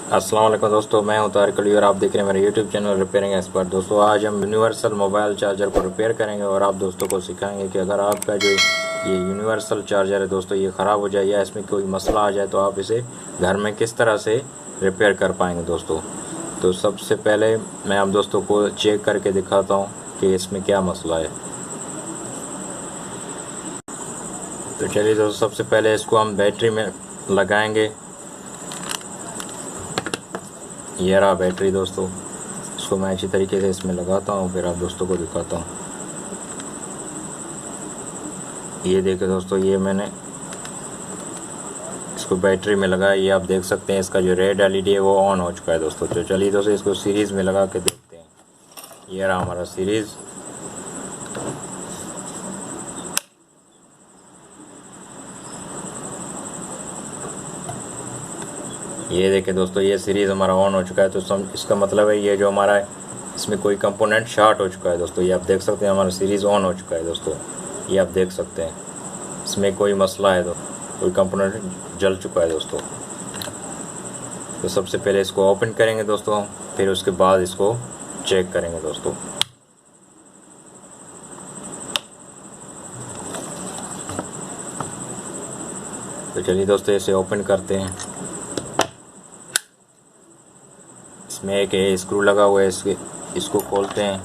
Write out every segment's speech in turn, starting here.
अस्सलाम वालेकुम दोस्तों, मैं हूं तारिक अली और आप देख रहे हैं मेरे यूट्यूब चैनल रिपेयरिंग एक्सपर्ट। दोस्तों आज हम यूनिवर्सल मोबाइल चार्जर को रिपेयर करेंगे और आप दोस्तों को सिखाएंगे कि अगर आपका जो ये यूनिवर्सल चार्जर है दोस्तों ये ख़राब हो जाए या इसमें कोई मसला आ जाए तो आप इसे घर में किस तरह से रिपेयर कर पाएंगे दोस्तों। तो सबसे पहले मैं आप दोस्तों को चेक करके दिखाता हूँ कि इसमें क्या मसला है। तो चलिए दोस्तों, सबसे पहले इसको हम बैटरी में लगाएंगे। ये रहा बैटरी दोस्तों, इसको मैं अच्छी तरीके से इसमें लगाता हूँ, फिर आप दोस्तों को दिखाता हूँ। ये देखिए दोस्तों, ये मैंने इसको बैटरी में लगाया। ये आप देख सकते हैं इसका जो रेड एलईडी है वो ऑन हो चुका है दोस्तों। तो चलिए दोस्तों इसको सीरीज़ में लगा के देखते हैं। ये रहा हमारा सीरीज़। ये देखिए दोस्तों, ये सीरीज़ हमारा ऑन हो चुका है। तो इसका मतलब है ये जो हमारा है इसमें कोई कंपोनेंट शॉर्ट हो चुका है दोस्तों। ये आप देख सकते हैं हमारा सीरीज़ ऑन हो चुका है दोस्तों। ये आप देख सकते हैं इसमें कोई मसला है, कोई कंपोनेंट जल चुका है दोस्तों। तो सबसे पहले इसको ओपन करेंगे दोस्तों, फिर उसके बाद इसको चेक करेंगे दोस्तों। तो चलिए दोस्तों इसे ओपन करते हैं। इसमें एक स्क्रू लगा हुआ है, इसको खोलते हैं।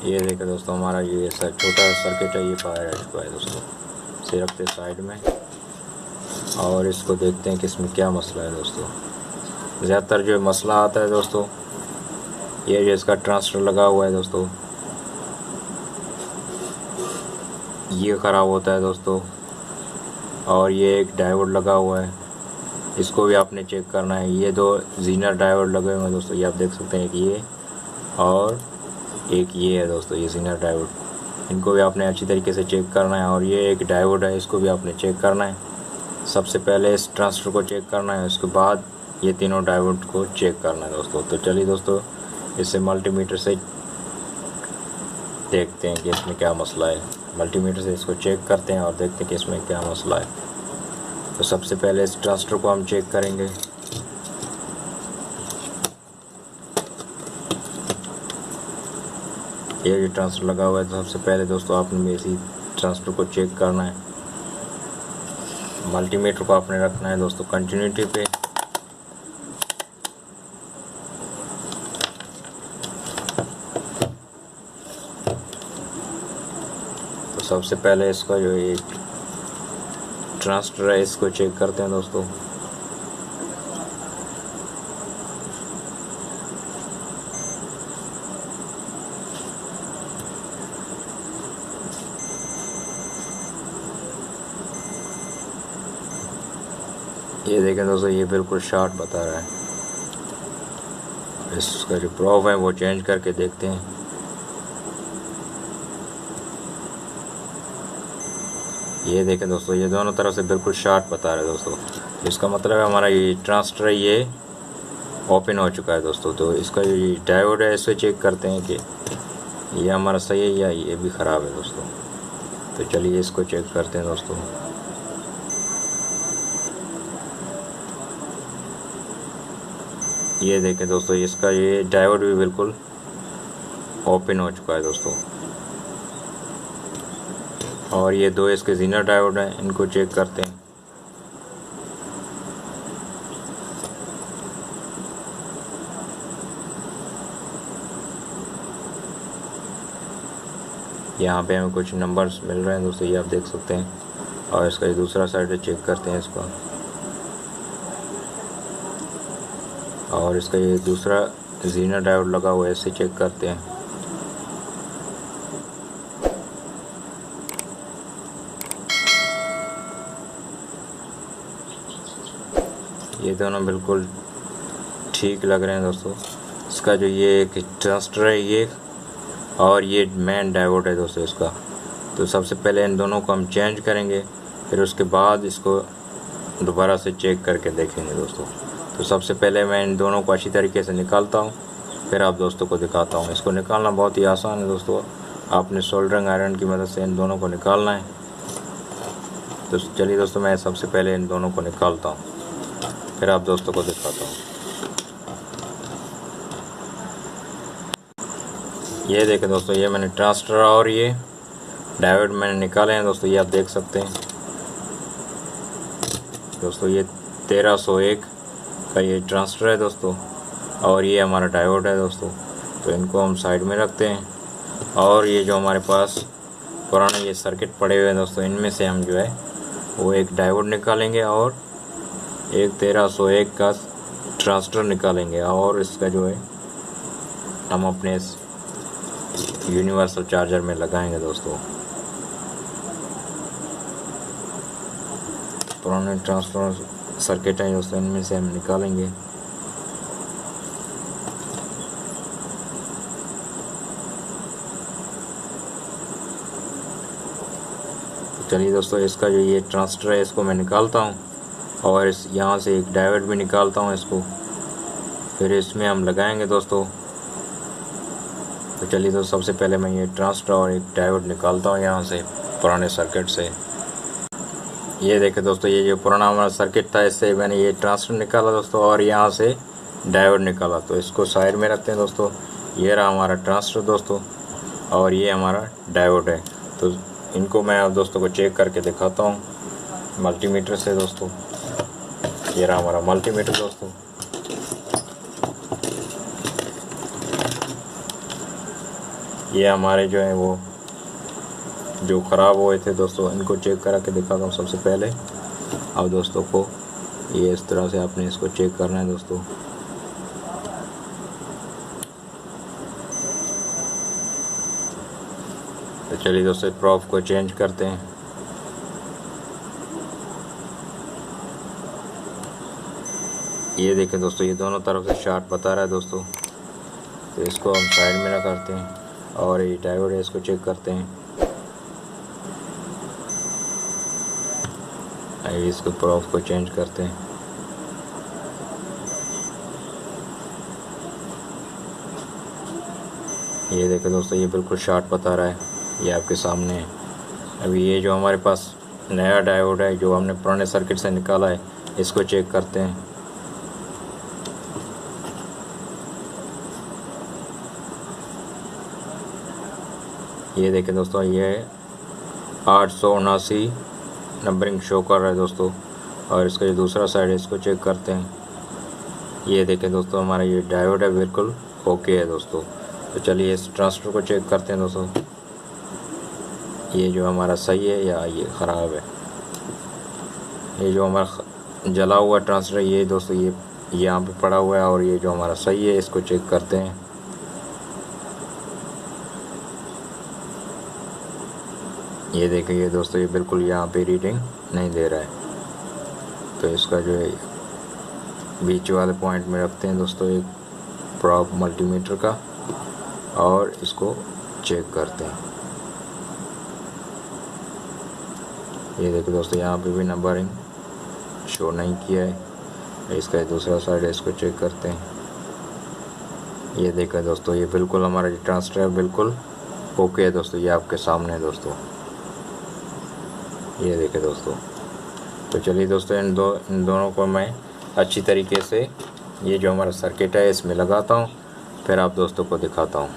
ये देखिए दोस्तों, हमारा ये छोटा सर्किट है ये फायर हो चुका है दोस्तों। इसे रखते साइड में और इसको देखते हैं कि इसमें क्या मसला है दोस्तों। ज़्यादातर जो मसला आता है दोस्तों ये जो इसका ट्रांसफर लगा हुआ है दोस्तों ये ख़राब होता है दोस्तों। और ये एक डायोड लगा हुआ है, इसको भी आपने चेक करना है। ये दो जीनर डायोड लगे हुए हैं दोस्तों, ये आप देख सकते हैं, एक ये और एक ये है दोस्तों, ये जीनर डायोड। इनको भी आपने अच्छी तरीके से चेक करना है। और ये एक डायोड है, इसको भी आपने चेक करना है। सबसे पहले इस ट्रांसफर को चेक करना है, उसके बाद ये तीनों डायोड को चेक करना है दोस्तों। तो चलिए दोस्तों इसे मल्टीमीटर से देखते हैं कि इसमें क्या मसला है। मल्टीमीटर से इसको चेक करते हैं और देखते हैं कि इसमें क्या मसला है। तो सबसे पहले इस ट्रांसफर को हम चेक करेंगे। ये जो ट्रांसफर लगा हुआ है तो सबसे पहले दोस्तों आपने इसी ट्रांसफर को चेक करना है। मल्टीमीटर को आपने रखना है दोस्तों कंटिन्यूटी पे। तो सबसे पहले इसका जो ये ट्रांसफर है इसको चेक करते हैं दोस्तों। ये देखें दोस्तों, ये बिल्कुल शॉर्ट बता रहा है। इसका जो प्रोब है वो चेंज करके देखते हैं। ये देखें दोस्तों, ये दोनों तरफ से बिल्कुल शॉर्ट बता रहा है दोस्तों। इसका मतलब है हमारा ये ट्रांसफर है ये ओपन हो चुका है दोस्तों। तो इसका ये डायोड है, इसे चेक करते हैं कि ये हमारा सही है या ये भी ख़राब है दोस्तों। तो चलिए इसको चेक करते हैं दोस्तों। ये देखें दोस्तों, इसका ये डायोड भी बिल्कुल ओपन हो चुका है दोस्तों। और ये दो इसके जीनर डायोड हैं, इनको चेक करते हैं। यहाँ पे हमें कुछ नंबर्स मिल रहे हैं दोस्तों, ये आप देख सकते हैं। और इसका ये दूसरा साइड चेक करते हैं इसको। और इसका ये दूसरा जीनर डायोड लगा हुआ है, इसे चेक करते हैं। ये दोनों बिल्कुल ठीक लग रहे हैं दोस्तों। इसका जो ये एक ट्रांजिस्टर है ये और ये मेन डायोड है दोस्तों इसका। तो सबसे पहले इन दोनों को हम चेंज करेंगे, फिर उसके बाद इसको दोबारा से चेक करके देखेंगे दोस्तों। तो सबसे पहले मैं इन दोनों को अच्छी तरीके से निकालता हूँ, फिर आप दोस्तों को दिखाता हूँ। इसको निकालना बहुत ही आसान है दोस्तों, आपने सोल्डरिंग आयरन की मदद से इन दोनों को निकालना है। तो चलिए दोस्तों, मैं सबसे पहले इन दोनों को निकालता हूँ, फिर आप दोस्तों को दिखाता हूँ। ये देखें दोस्तों, ये मैंने ट्रांजिस्टर और ये डायोड मैंने निकाले हैं दोस्तों, ये आप देख सकते हैं दोस्तों। ये 1301 का ये ट्रांजिस्टर है दोस्तों, और ये हमारा डायोड है दोस्तों। तो इनको हम साइड में रखते हैं, और ये जो हमारे पास पुराने ये सर्किट पड़े हुए हैं दोस्तों, इनमें से हम जो है वो एक डायोड निकालेंगे और एक 1301 का ट्रांजिस्टर निकालेंगे, और इसका जो है हम अपने इस यूनिवर्सल चार्जर में लगाएंगे दोस्तों। पुराने ट्रांसफर सर्किट है दोस्तों, इनमें से हम निकालेंगे। चलिए दोस्तों, इसका जो ये ट्रांजिस्टर है इसको मैं निकालता हूँ, और इस यहाँ से एक डायोड भी निकालता हूँ इसको, फिर इसमें हम लगाएंगे दोस्तों। तो चलिए दोस्तों, सबसे पहले मैं ये ट्रांजिस्टर और एक डायोड निकालता हूँ यहाँ से पुराने सर्किट से। ये देखें दोस्तों, ये जो पुराना हमारा सर्किट था, इससे मैंने ये ट्रांजिस्टर निकाला दोस्तों, और यहाँ से डायोड निकाला। तो इसको साइड में रखते हैं दोस्तों। ये रहा हमारा ट्रांजिस्टर दोस्तों, और ये हमारा डायोड है। तो इनको मैं अब दोस्तों को चेक करके दिखाता हूँ मल्टीमीटर से दोस्तों। ये रहा हमारा मल्टीमीटर दोस्तों। ये हमारे जो है वो जो ख़राब हुए थे दोस्तों, इनको चेक करा के दिखाता हूँ सबसे पहले। अब दोस्तों को ये इस तरह से आपने इसको चेक करना है दोस्तों। तो चलिए दोस्तों, प्रोब को चेंज करते हैं। ये देखें दोस्तों, ये दोनों तरफ से शॉर्ट बता रहा है दोस्तों। तो इसको हम साइड में रखते हैं, और ये डायोड है इसको चेक करते हैं। आइए इसको प्रोब को चेंज करते हैं। ये देखें दोस्तों, ये बिल्कुल शॉर्ट बता रहा है, ये आपके सामने है। अभी ये जो हमारे पास नया डायोड है जो हमने पुराने सर्किट से निकाला है, इसको चेक करते हैं। ये देखें दोस्तों, ये 879 नंबरिंग शो कर रहा है दोस्तों। और इसका जो दूसरा साइड है इसको चेक करते हैं। ये देखें दोस्तों, हमारा ये डायोड है बिल्कुल ओके है दोस्तों। तो चलिए इस ट्रांजिस्टर को चेक करते हैं दोस्तों, ये जो हमारा सही है या ये ख़राब है। ये जो हमारा जला हुआ ट्रांजिस्टर है ये दोस्तों, ये यहाँ पे पड़ा हुआ है, और ये जो हमारा सही है इसको चेक करते हैं। ये देखिए दोस्तों, ये बिल्कुल यहाँ पे रीडिंग नहीं दे रहा है। तो इसका जो है बीच वाले पॉइंट में रखते हैं दोस्तों एक प्रोब मल्टीमीटर का, और इसको चेक करते हैं। ये देखिए दोस्तों, यहाँ पे भी नंबरिंग शो नहीं किया है। इसका दूसरा साइड है, इसको चेक करते हैं। ये देखिए दोस्तों, ये बिल्कुल हमारा जो ट्रांजिस्टर है बिल्कुल ओके है दोस्तों, ये आपके सामने है दोस्तों। ये देखें दोस्तों। तो चलिए दोस्तों, इन दोनों को मैं अच्छी तरीके से ये जो हमारा सर्किट है इसमें लगाता हूँ, फिर आप दोस्तों को दिखाता हूँ।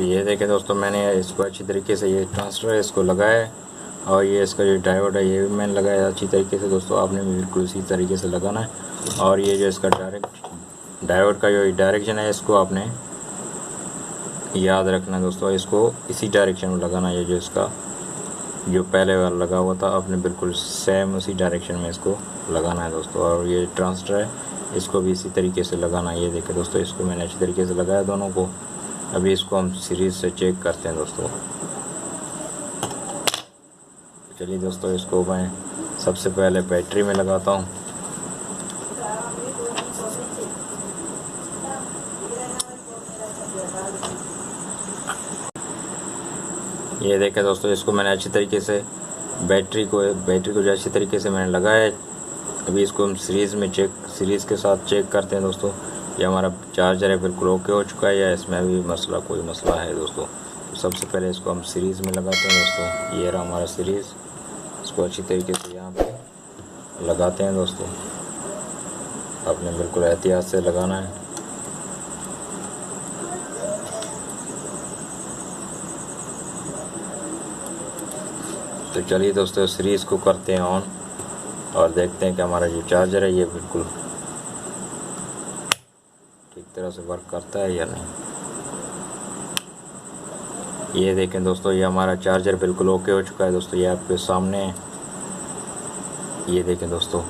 ये देखें दोस्तों, मैंने इसको अच्छी तरीके से ये ट्रांजिस्टर है इसको लगाया है, और ये इसका जो डायोड है ये भी मैंने लगाया अच्छी तरीके से दोस्तों। आपने भी बिल्कुल इसी तरीके से लगाना है, और ये जो इसका डायोड का जो डायरेक्शन है इसको आपने याद रखना है दोस्तों। इसको इसी डायरेक्शन में लगाना है। ये जो इसका जो पहले वाला लगा हुआ था, आपने बिल्कुल सेम उसी डायरेक्शन में इसको लगाना है दोस्तों। और ये ट्रांजिस्टर है इसको भी इसी तरीके से लगाना है। ये देखें दोस्तों, इसको मैंने अच्छी तरीके से लगाया दोनों को। अभी इसको हम सीरीज से चेक करते हैं दोस्तों। चलिए दोस्तों, इसको मैं सबसे पहले बैटरी में लगाता हूँ। ये देखें दोस्तों, इसको मैंने अच्छी तरीके से बैटरी को जो अच्छी तरीके से मैंने लगाया है। अभी इसको हम सीरीज़ के साथ चेक करते हैं दोस्तों। ये हमारा चार्जर है बिल्कुल ओके हो चुका है या इसमें भी कोई मसला है दोस्तों। तो सबसे पहले इसको हम सीरीज़ में लगाते हैं दोस्तों। ये रहा हमारा सीरीज़, इसको अच्छी तरीके से यहाँ पे लगाते हैं दोस्तों। आपने बिल्कुल एहतियात से लगाना है। तो चलिए दोस्तों सीरीज़ को करते हैं ऑन और देखते हैं कि हमारा जो चार्जर है ये बिल्कुल ठीक तरह से वर्क करता है या नहीं। ये देखें दोस्तों, ये हमारा चार्जर बिल्कुल ओके हो चुका है दोस्तों। ये आपके सामने है, ये देखें दोस्तों,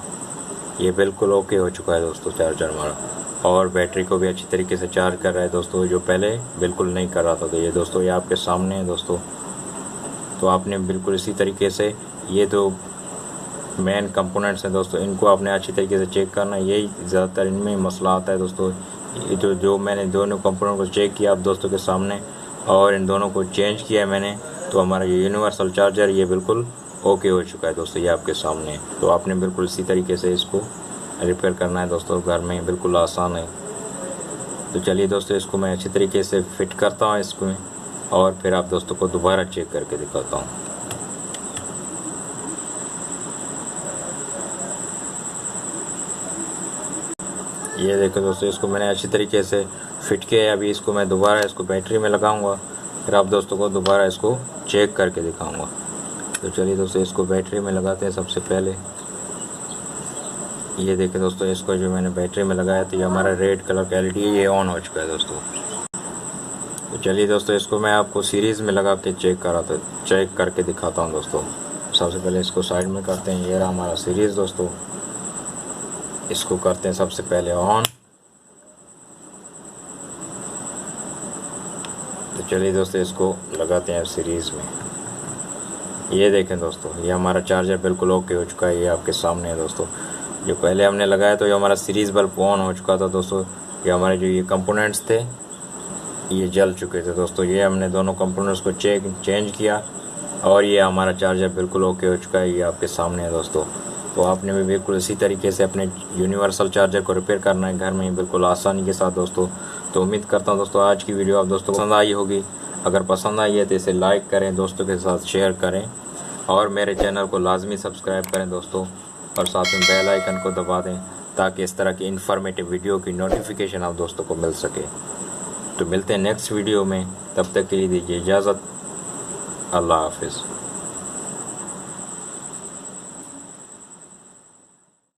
ये बिल्कुल ओके हो चुका है दोस्तों चार्जर हमारा। और बैटरी को भी अच्छी तरीके से चार्ज कर रहा है दोस्तों, जो पहले बिल्कुल नहीं कर रहा था। तो ये दोस्तों ये आपके सामने है दोस्तों। तो आपने बिल्कुल इसी तरीके से ये दो मेन कंपोनेंट्स हैं दोस्तों, इनको आपने अच्छी तरीके से चेक करना है। यही ज़्यादातर इनमें मसला आता है दोस्तों। ये जो मैंने दोनों कंपोनेंट को चेक किया आप दोस्तों के सामने और इन दोनों को चेंज किया है मैंने, तो हमारा ये यूनिवर्सल चार्जर ये बिल्कुल ओके हो चुका है दोस्तों। ये आपके सामने है। तो आपने बिल्कुल इसी तरीके से इसको रिपेयर करना है दोस्तों, घर में बिल्कुल आसान है। तो चलिए दोस्तों इसको मैं अच्छी तरीके से फिट करता हूँ इसको और फिर आप दोस्तों को दोबारा चेक करके दिखाता हूँ। ये देखो दोस्तों, इसको मैंने अच्छी तरीके से फिट किया है। अभी इसको मैं दोबारा इसको बैटरी में लगाऊंगा, फिर आप दोस्तों को दोबारा इसको चेक करके दिखाऊंगा। तो चलिए दोस्तों इसको बैटरी में लगाते हैं सबसे पहले। ये देखें दोस्तों, इसको जो मैंने बैटरी में लगाया तो ये हमारा रेड कलर का LED है, ये ऑन हो चुका है दोस्तों। तो चलिए दोस्तों इसको मैं आपको सीरीज़ में लगा के चेक करके दिखाता हूँ दोस्तों। सबसे पहले इसको साइड में करते हैं। ये रहा हमारा सीरीज़ दोस्तों, इसको करते हैं सबसे पहले ऑन। तो चलिए दोस्तों इसको लगाते हैं सीरीज़ में। ये देखें दोस्तों, ये हमारा चार्जर बिल्कुल ओके हो चुका है। ये आपके सामने है दोस्तों। जो पहले हमने लगाया तो ये हमारा सीरीज़ बल्ब ऑन हो चुका था दोस्तों। ये हमारे जो ये कंपोनेंट्स थे ये जल चुके थे दोस्तों। ये हमने दोनों कंपोनेंट्स को चेंज किया और ये हमारा चार्जर बिल्कुल ओके हो चुका है। ये आपके सामने है दोस्तों। तो आपने भी बिल्कुल इसी तरीके से अपने यूनिवर्सल चार्जर को रिपेयर करना है घर में बिल्कुल आसानी के साथ दोस्तों। तो उम्मीद करता हूँ दोस्तों आज की वीडियो आप दोस्तों को पसंद आई होगी। अगर पसंद आई है तो इसे लाइक करें, दोस्तों के साथ शेयर करें और मेरे चैनल को लाजमी सब्सक्राइब करें दोस्तों, और साथ में बेल आइकन को दबा दें ताकि इस तरह की इन्फॉर्मेटिव वीडियो की नोटिफिकेशन आप दोस्तों को मिल सके। तो मिलते हैं नेक्स्ट वीडियो में, तब तक के लिए दीजिए इजाज़त। अल्लाह हाफिज़।